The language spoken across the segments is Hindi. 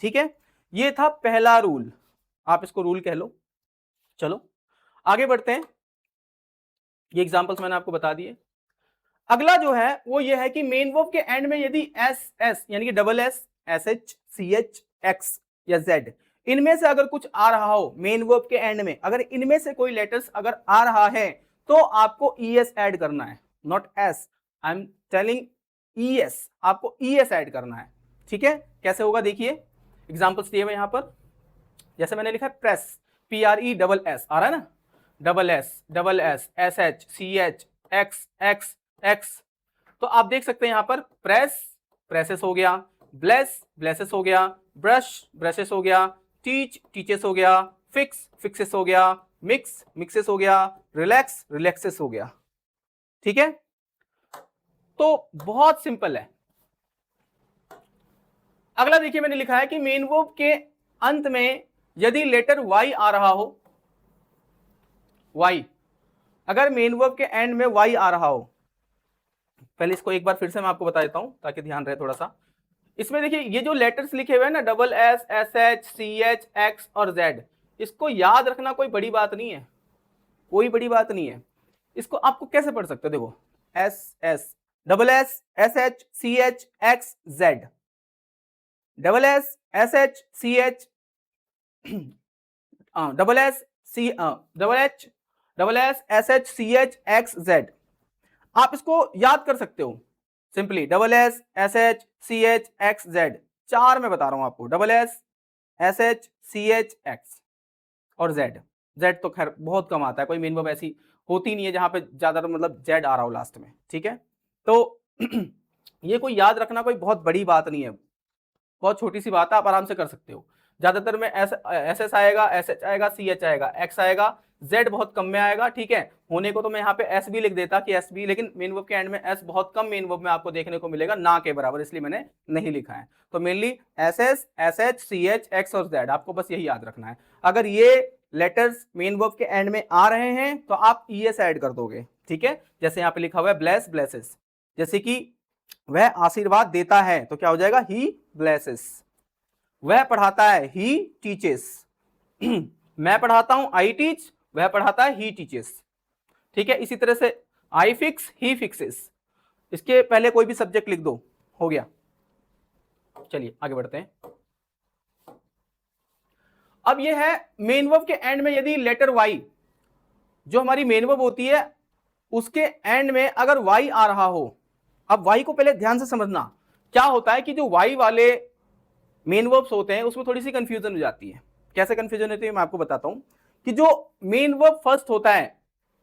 ठीक है, ये था पहला रूल, आप इसको रूल कह लो। चलो आगे बढ़ते हैं, ये एग्जांपल्स मैंने आपको बता दिए। अगला जो है वो ये है कि मेन वर्ब के एंड में यदि एस एस यानी कि double S, S H, C H, X या जेड, इनमें से अगर कुछ आ रहा हो मेन वर्ब के एंड में, अगर इनमें से कोई लेटर्स अगर आ रहा है तो आपको ईएस ऐड करना है, not S, I am telling ES, आपको ईएस ऐड करना है। ठीक है, कैसे होगा देखिए, एग्जांपल्स दिए हुए यहां पर, जैसे मैंने लिखा है press, P R E double S आ रहा है ना, double S, S H, C H, X X X, तो आप देख सकते हैं यहां पर प्रेस, प्रेसेस हो गया, ब्लेस, ब्लेसेस हो गया, ब्रश, ब्रशेस हो गया, टीच, टीचेस हो गया, फिक्स, फिक्सेस हो गया, मिक्स, मिक्सेस हो गया, रिलैक्स, रिलैक्सेस हो गया। ठीक है, तो बहुत सिंपल है। अगला देखिए मैंने लिखा है कि मेन वर्ब के अंत में यदि लेटर वाई आ रहा हो, वाई, अगर मेन वर्ब के एंड में वाई आ रहा हो, पहले इसको एक बार फिर से मैं आपको बता देता हूं ताकि ध्यान रहे थोड़ा सा। इसमें देखिए ये जो लेटर्स लिखे हुए हैं ना, double S, S H, C H, X और जेड, इसको याद रखना कोई बड़ी बात नहीं है, कोई बड़ी बात नहीं है। इसको आपको कैसे पढ़ सकते हो, देखो S S, double S, S H, C H, X, Z, double S, S H, C H, double S, C, double H, double S, S H, C H, X, Z, आप इसको याद कर सकते हो simply, double S, S H, C H, X, Z, चार मैं बता रहा हूं आपको, double S, S H, C H, X और जेड। जेड तो खैर बहुत कम आता है, कोई मेन वर्ब ऐसी होती नहीं है जहां पे ज्यादातर मतलब जेड आ रहा हो लास्ट में। ठीक है, तो ये कोई याद रखना कोई बहुत बड़ी बात नहीं है, बहुत छोटी सी बात है, आप आराम से कर सकते हो। ज्यादातर में एस एस आएगा, एस एच आएगा, सी एच आएगा, एक्स आएगा, जेड बहुत कम में आएगा। ठीक है, होने को तो मैं यहाँ पे एस भी लिख देता कि एस भी, लेकिन मेन वर्ब के एंड में एस बहुत कम मेन वर्ब में आपको देखने को मिलेगा, ना के बराबर, इसलिए मैंने नहीं लिखा है। तो mainly S S, S H, C H, X और जेड, आपको बस यही याद रखना है। अगर ये लेटर्स मेन वर्ब के एंड में आ रहे हैं तो आप ईएस ऐड कर दोगे। ठीक है, जैसे यहाँ पे लिखा हुआ है ब्लेस, ब्लेसेस, जैसे कि वह आशीर्वाद देता है तो क्या हो जाएगा, ही ब्लेसेस। वह पढ़ाता है, ही टीचेस। मैं पढ़ाता हूं, आई टीच, वह पढ़ाता है, ही टीचेस। ठीक है, इसी तरह से आई फिक्स, ही फिक्सेस, इसके पहले कोई भी सब्जेक्ट लिख दो, हो गया। चलिए आगे बढ़ते हैं। अब यह है मेन वर्ब के एंड में यदि लेटर वाई, जो हमारी मेन वर्ब होती है उसके एंड में अगर वाई आ रहा हो, अब वाई को पहले ध्यान से समझना, क्या होता है कि जो वाई वाले मेन वर्ब्स होते हैं उसमें थोड़ी सी कंफ्यूजन हो जाती है। कैसे कंफ्यूजन होती है मैं आपको बताता हूं, कि जो मेन वर्ब फर्स्ट होता है,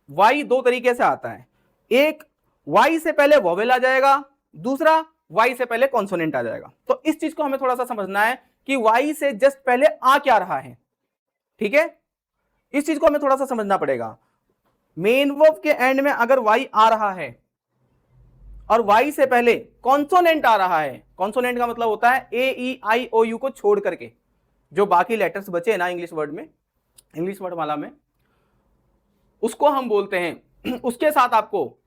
वाई दो तरीके से आता है, एक वाई से पहले वोवेल आ जाएगा, दूसरा वाई से पहले कॉन्सोनेंट आ जाएगा। तो इस चीज को हमें थोड़ा सा समझना है कि वाई से जस्ट पहले आ क्या रहा है। ठीक है, इस चीज को हमें थोड़ा सा समझना पड़ेगा। मेन वर्ब के एंड में अगर वाई आ रहा है और वाई से पहले कॉन्सोनेंट आ रहा है, कॉन्सोनेंट का मतलब होता है ए ई आई ओ यू को छोड़ करके जो बाकी लेटर्स बचे ना इंग्लिश वर्ड में, इंग्लिश वर्ड माला में, उसको हम बोलते हैं, उसके साथ आपको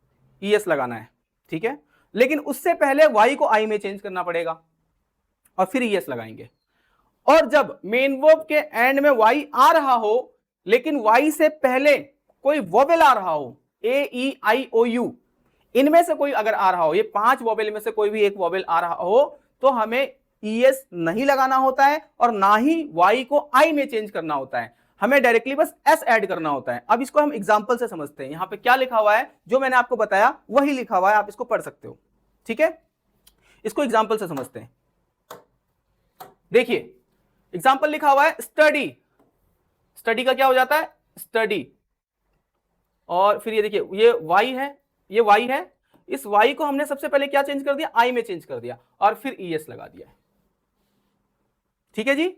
ईएस लगाना है। ठीक है, लेकिन उससे पहले वाई को आई में चेंज करना पड़ेगा और फिर ईएस लगाएंगे। और जब मेन वर्ब के एंड में वाई आ रहा हो लेकिन वाई से पहले कोई वोवेल आ रहा हो, ए ई आई ओ यू, इनमें से कोई अगर आ रहा हो, ये पांच वोवेल में से कोई भी एक वोवेल आ रहा हो, तो हमें ईएस नहीं लगाना होता है और ना ही वाई को आई में चेंज करना होता है, हमें डायरेक्टली बस एस ऐड करना होता है। अब इसको हम एग्जांपल से समझते हैं। यहां पे क्या लिखा हुआ है, जो मैंने आपको बताया वही लिखा हुआ है, आप इसको पढ़ सकते हो। ठीक है, इसको एग्जांपल से समझते हैं। देखिए एग्जांपल लिखा हुआ है स्टडी, स्टडी का क्या हो जाता है, स्टडी, और फिर ये देखिए ये वाई है, ये वाई है, इस वाई को हमने सबसे पहले क्या चेंज कर दिया, आई में चेंज कर दिया और फिर ईएस लगा दिया है। ठीक है जी,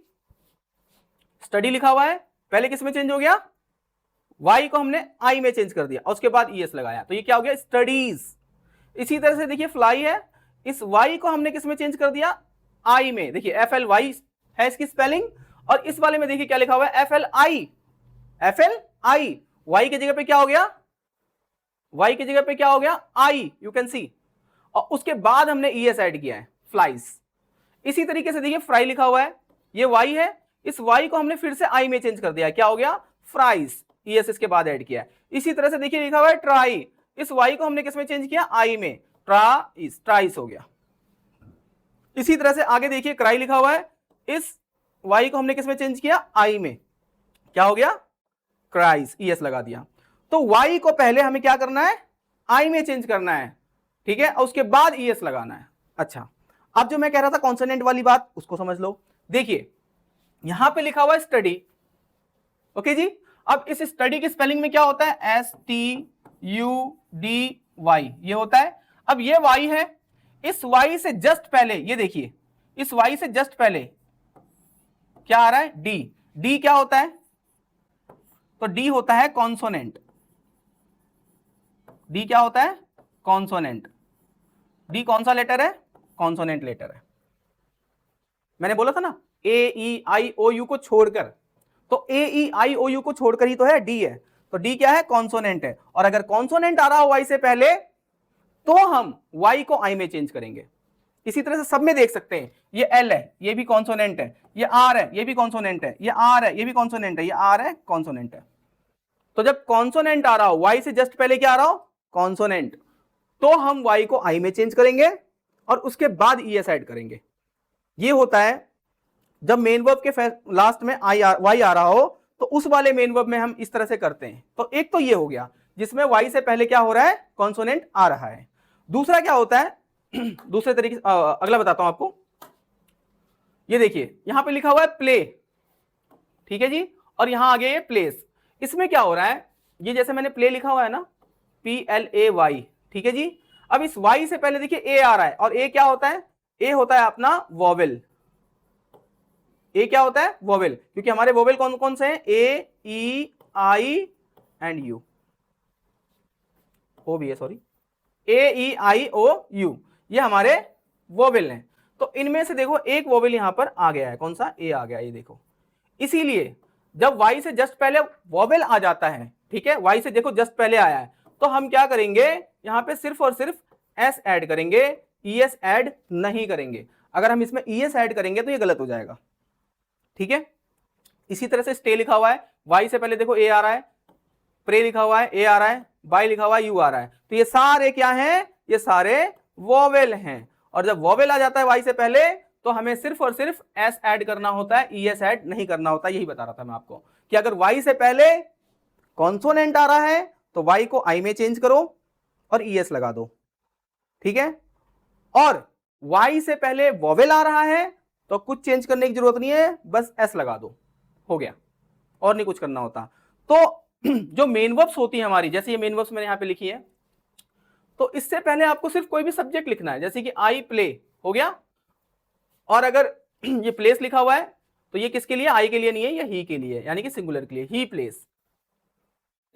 स्टडी लिखा हुआ है, पहले किस में चेंज हो गया, वाई को हमने आई में चेंज कर दिया और उसके बाद ईएस लगाया, तो ये क्या हो गया, स्टडीज। इसी तरह से देखिए फ्लाई है, इस वाई को हमने किस में चेंज कर दिया, आई में, देखिए एफ एल वाई है इसकी स्पेलिंग, और इस वाले में देखिए क्या लिखा हुआ है, F L I, F L I, Y की जगह पे क्या हो गया, वाई की जगह पे क्या हो गया, आई, यू कैन सी, और उसके बाद हमने ईएस ऐड किया है, फ्लाइज। इसी तरीके से देखिए फ्राई लिखा हुआ है, ये y है, इस y को हमने फिर से I में चेंज कर दिया, क्या हो गया, फ्राइस, ES इसके बाद ऐड किया। इसी तरह से देखिए लिखा हुआ है ट्राई, इस y को हमने किस में चेंज किया, I में, ट्राइस, ट्राइस हो गया। इसी तरह से आगे देखिए क्राई लिखा हुआ है, इस y को हमने किस में चेंज किया, I में, क्या हो गया, क्राइस, ES लगा दिया। तो y को पहले हमें क्या करना है, I में चेंज करना है, ठीक है, और उसके बाद ES लगाना है। अच्छा, अब जो मैं कह रहा था कॉन्सोनेंट वाली बात, उसको समझ लो। देखिए यहां पे लिखा हुआ है स्टडी, ओके जी। अब इस स्टडी की स्पेलिंग में क्या होता है, STUDY, ये होता है। अब ये y है, इस y से जस्ट पहले ये देखिए, इस y से जस्ट पहले क्या आ रहा है, D। D क्या होता है, तो D होता है कॉन्सोनेंट। D क्या होता है, कॉन्सोनेंट। D कौन सा लेटर है, कॉन्सोनेंट लेटर है। मैंने बोला था ना AEIOU को छोड़कर, तो AEIOU को छोड़कर ही तो है, D है, तो D क्या है, कॉन्सोनेंट है। और अगर कॉन्सोनेंट आ रहा हो y से पहले तो हम y को I में चेंज करेंगे। इसी तरह से सब में देख सकते हैं, ये L है, ये भी कॉन्सोनेंट है, ये R है, ये भी कॉन्सोनेंट है, ये R है, ये भी कॉन्सोनेंट है, ये R है, कॉन्सोनेंट है। तो जब कॉन्सोनेंट आ रहा हो, y से जस्ट पहले क्या आ रहा हो, कॉन्सोनेंट, तो हम y को I में चेंज करेंगे और उसके बाद ES ऐड करेंगे। ये होता है जब मेन वर्ब के लास्ट में y आ रहा हो, तो उस वाले मेन वर्ब में हम इस तरह से करते हैं। तो एक तो ये हो गया जिसमें y से पहले क्या हो रहा है, कॉन्सोनेंट आ रहा है। दूसरा क्या होता है, दूसरे तरीके से अगला बताता हूं आपको। ये देखिए यहां पे लिखा हुआ है प्ले, ठीक है जी, और यहां आगे ये प्लेस। इसमें क्या हो रहा है, ये जैसे मैंने प्ले लिखा हुआ है ना, PLAY, ठीक है जी। अब इस y से पहले देखिए a आ रहा है, और a क्या होता है, a होता है अपना वोवेल। a क्या होता है, वोवेल, क्योंकि हमारे वोवेल कौन कौन से हैं, A, E, I and U, O भी है, सॉरी, AEIOU, ये हमारे वोवेल हैं। तो इनमें से देखो एक वोवेल यहां पर आ गया है, कौन सा, A आ गया, ये देखो। इसीलिए जब y से जस्ट पहले वोवेल आ जाता है, ठीक है, y से देखो जस्ट पहले आया है, तो हम क्या करेंगे, यहां पे सिर्फ और सिर्फ s ऐड करेंगे, es ऐड नहीं करेंगे। अगर हम इसमें es ऐड करेंगे तो ये गलत हो जाएगा, ठीक है। इसी तरह से स्टे लिखा हुआ है, y से पहले देखो a आ रहा है, प्रे लिखा हुआ है, a आ रहा है, बाय लिखा हुआ है, u आ रहा है, तो ये सारे क्या हैं, ये सारे वोवेल हैं। और जब वोवेल आ जाता है y से पहले, तो हमें सिर्फ और सिर्फ s ऐड करना होता है, es ऐड नहीं करना होता। यही बता रहा था मैं आपको कि अगर y से पहले कॉन्सोनेंट आ रहा है तो y को I में चेंज करो और es लगा दो, ठीक है। और y से पहले वोवेल आ रहा है तो कुछ चेंज करने की जरूरत नहीं है, बस s लगा दो, हो गया, और नहीं कुछ करना होता। तो जो मेन वर्ब्स होती है हमारी, जैसे ये मेन वर्ब्स मैंने यहां पे लिखी है, तो इससे पहले आपको सिर्फ कोई भी सब्जेक्ट लिखना है, जैसे कि आई प्ले हो गया। और अगर ये प्लेस लिखा हुआ है तो ये किसके लिए, आई के लिए नहीं है, ये ही के लिए, यानी कि सिंगुलर के लिए, ही प्लेस।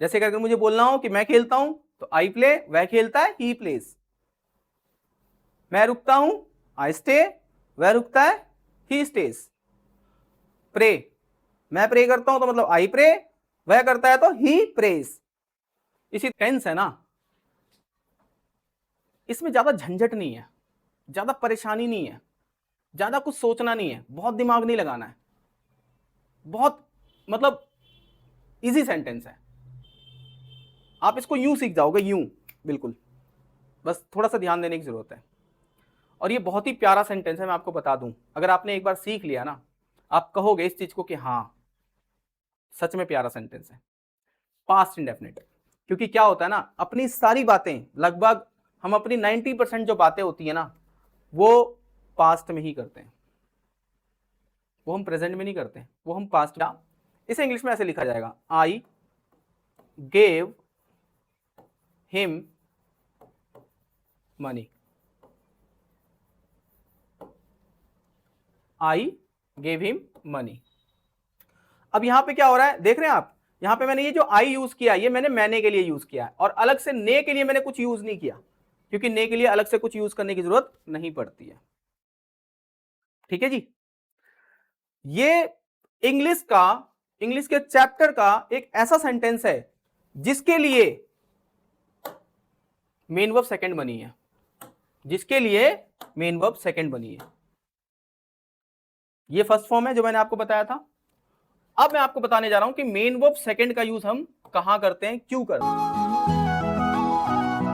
जैसे अगर मुझे बोलना हो कि मैं खेलता हूं तो आई प्ले, वह खेलता है, ही प्लेस। मैं रुकता हूं, आई स्टे, वह रुकता है, ही स्टेज। प्रे, मैं प्रे करता हूं तो मतलब आई प्रे, वह करता है तो ही प्रेस। इसी टेंस है ना, इसमें ज्यादा झंझट नहीं है, ज्यादा परेशानी नहीं है, ज्यादा कुछ सोचना नहीं है, बहुत दिमाग नहीं लगाना है, बहुत मतलब इजी सेंटेंस है। आप इसको यूं सीख जाओगे, यूं बिल्कुल, बस थोड़ा सा ध्यान देने की जरूरत है। और ये बहुत ही प्यारा सेंटेंस है, मैं आपको बता दूं, अगर आपने एक बार सीख लिया ना, आप कहोगे इस चीज को कि हाँ सच में प्यारा सेंटेंस है। पास्ट इंडेफिनिट, क्योंकि क्या होता है ना, अपनी सारी बातें लगभग हम अपनी 90% जो बातें होती है ना, वो पास्ट में ही करते हैं, वो हम प्रेजेंट में नहीं करते, वो हम पास्ट में। इसे इंग्लिश में ऐसे लिखा जाएगा, I gave him money, I gave him money. अब यहां पे क्या हो रहा है, देख रहे हैं आप, यहां पे मैंने ये जो आई यूज किया, ये मैंने के लिए यूज किया है, और अलग से ने के लिए मैंने कुछ यूज नहीं किया, क्योंकि ने के लिए अलग से कुछ यूज करने की जरूरत नहीं पड़ती है, ठीक है जी। ये इंग्लिश के चैप्टर का एक ऐसा सेंटेंस है जिसके लिए मेन वर्ब सेकंड बनी है, जिसके लिए मेन वर्ब सेकंड बनी है। ये फर्स्ट फॉर्म है जो मैंने आपको बताया था। अब मैं आपको बताने जा रहा हूं कि मेन वर्ब सेकंड का यूज हम कहां करते हैं, क्यों करते हैं।